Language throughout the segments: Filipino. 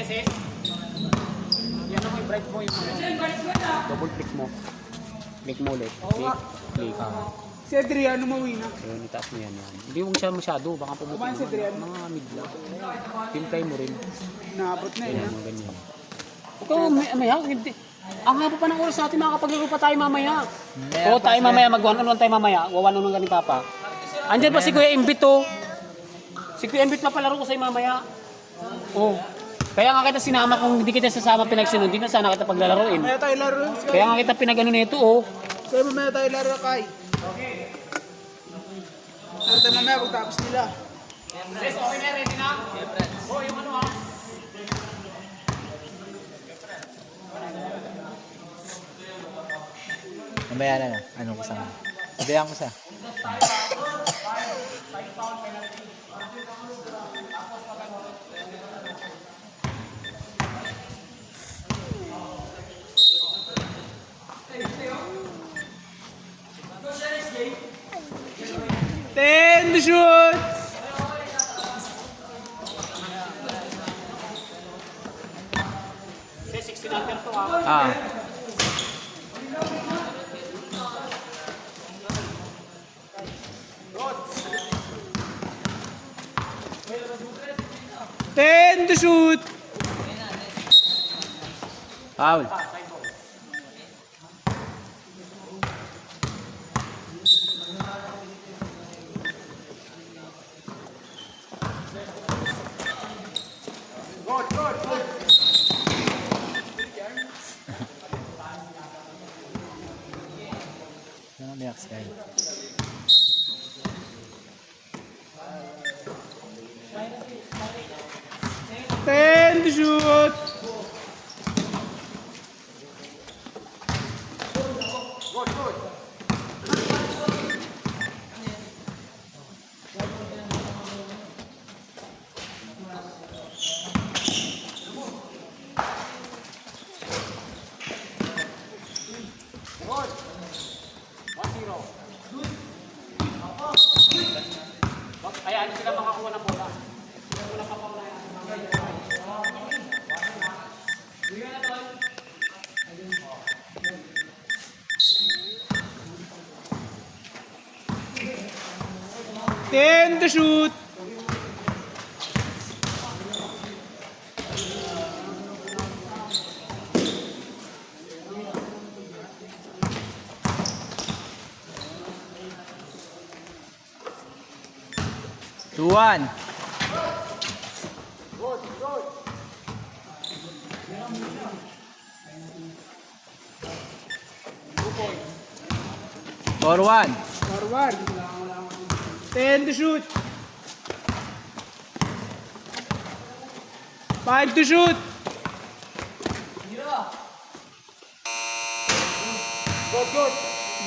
beses. Yan mo, i-bright mo yung double click mo. Click mo ulit. Click. Si Adriano mauwi na. Ayun, itaas mo yan. Hindi mo siya masyado. Baka pumuti Kumain si Adriano. mga mid lang. Timpay mo rin. Naabot na Ayan, yun. mga ganyan. Ikaw, maya, hindi. Ang haba pa ng oras natin, makakapaglaro pa tayo mamaya. Oo, tayo mamaya, mag-1-on-1 tayo mamaya. Wawan-on ka ni Papa. Andyan pa si Kuya Imbit, oh. Si Kuya Imbit papalaro ko sa'yo mamaya. Oh. Kaya nga kita sinama, kung hindi kita sasama pinagsunod, hindi na sana kita paglalaroin. Mamaya tayo laro. Kaya nga kita pinag-ano nito, oh. Kaya mamaya tayo laro, Kai. Laro tayo mamaya pagtapos nila. Sis, okay na, ready na? Oh, yung ano, ah. Mamaya na na. Anong kasama? Sabihan ko sa. Ten to shoot! Sis, 16 under to, ah. Ah. Ten to shoot! Foul. Ano may aksay? Ten to shoot! Kaya ano sila makakuha ng bola. Ten to shoot! Two, one. Four, one. Forward. Ten to shoot. Five to shoot.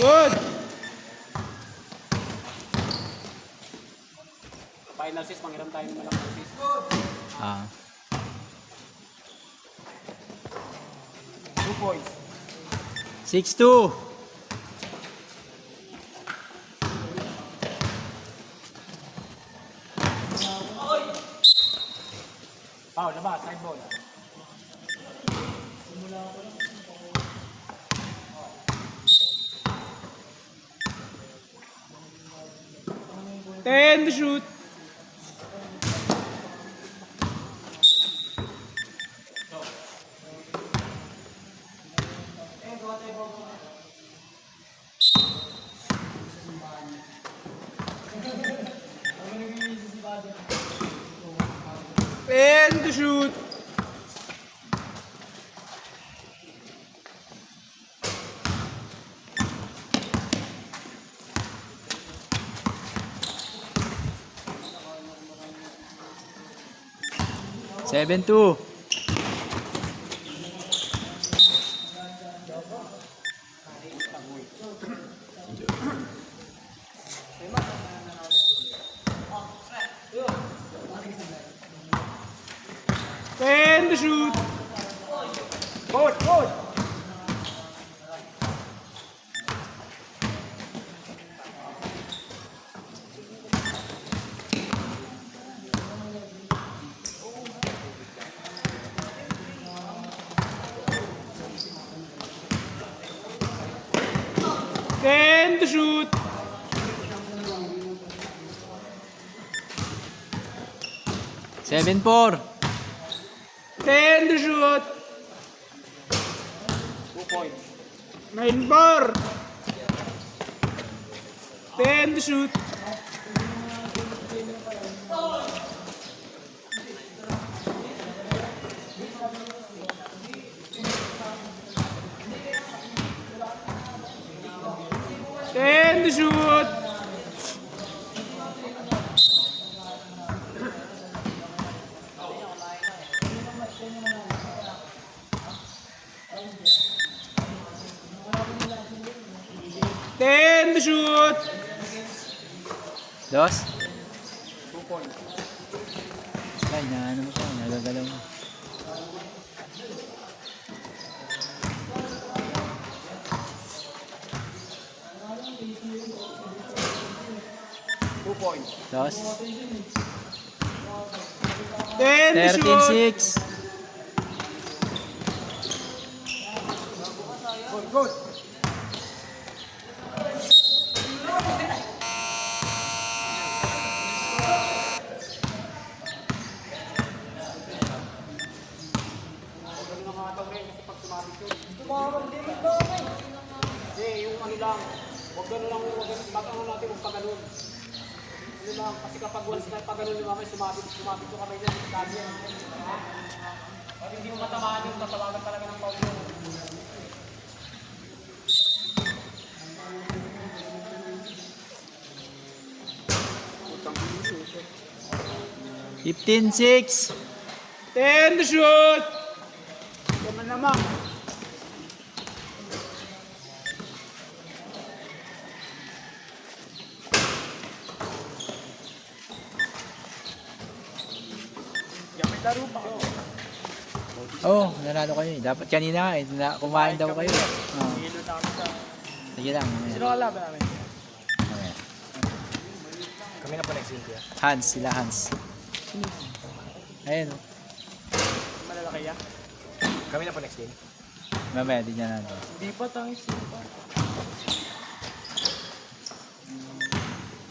Good. Final sis, manghiram tayo ng malaking sis. Ah. 2 points. 6-2. Foul, labas, side ball. Ten to shoot. Ten to shoot. Seven, two. Ten to shoot. Good. to shoot. 7-4. 10 to shoot. 9-4. 10 to shoot. 10 to shoot. 10 to shoot. Dos. Ay, naano mo siya. Nagagalaw mo. Dos. 10 to shoot. 13-6. Hindi, yung ano lang, huwag gano'n lang, ba't ano natin, huwag pa gano'n. Ano lang, kasi kapag once na pa gano'n yung mamay, sumabit yung kamay niya, lagi yan. Pag hindi mo matamaan yung tatawagan talaga ng foul yun. Fifteen 6. 10 to shoot. Yaman naman. Oh, nanalo kayo eh. Dapat kanina nga eh. Kumain daw kayo. Oh. Sige lang. Mamaya. Sino kalaban namin? Mamaya. Kami na po next week. Hans, sila Hans. Ayun. Oh. Malalaki ya? Kami na po next game. Mamaya, di niya natin. Hindi pa tayo sino pa.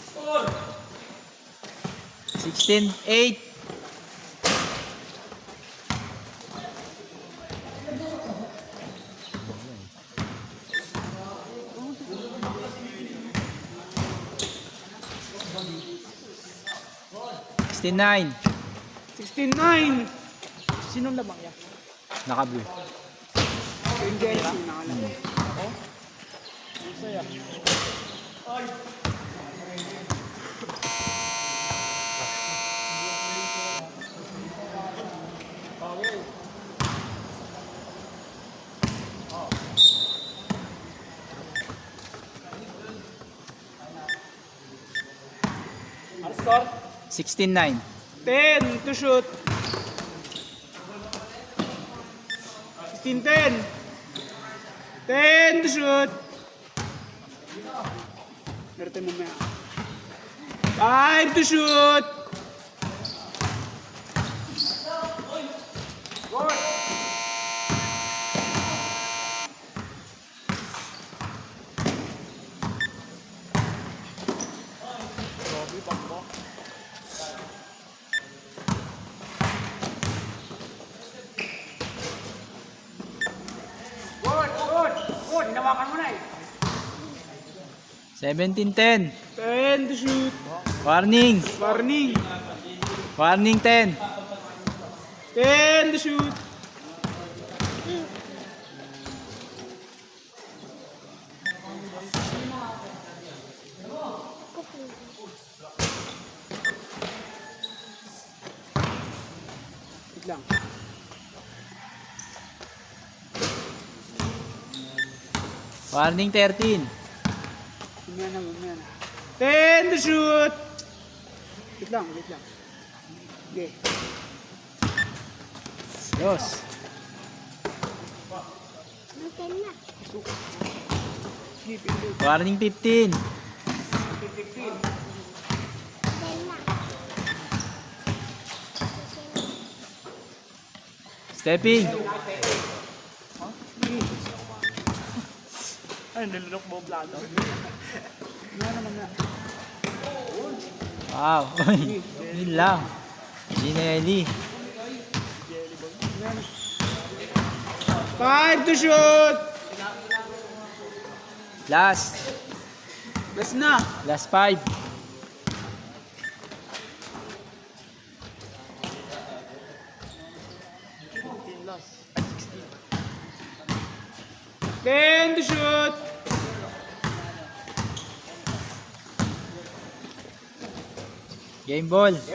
Score! 16-8. Nine. 16-9. Sinong lamang ya? Naka-blue. Yung Jensi nakalagay. Ako? Ang saya. Ano score? 16-9. 10 to shoot. 16-10. 10 to shoot. Nerte mo maya. 5 to shoot. Good, hinawakan mo na eh. 17-10. 10 to shoot. Warning. Warning. Warning 10. 10 to shoot. Wait lang. Warning 13. Mamaya na, mamaya na. 10 to shoot. Wait lang, wait lang. Okay. Dos. Sige, pindot. Warning 15. 15. Stepping. Ay, nilunok mo plano. Wow. Yun lang. Ginelli. 5 to shoot! Last. Last na. Last 5. Ten to shoot! Game ball. Dito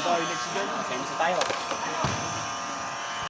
tayo next game. Same sa tayo.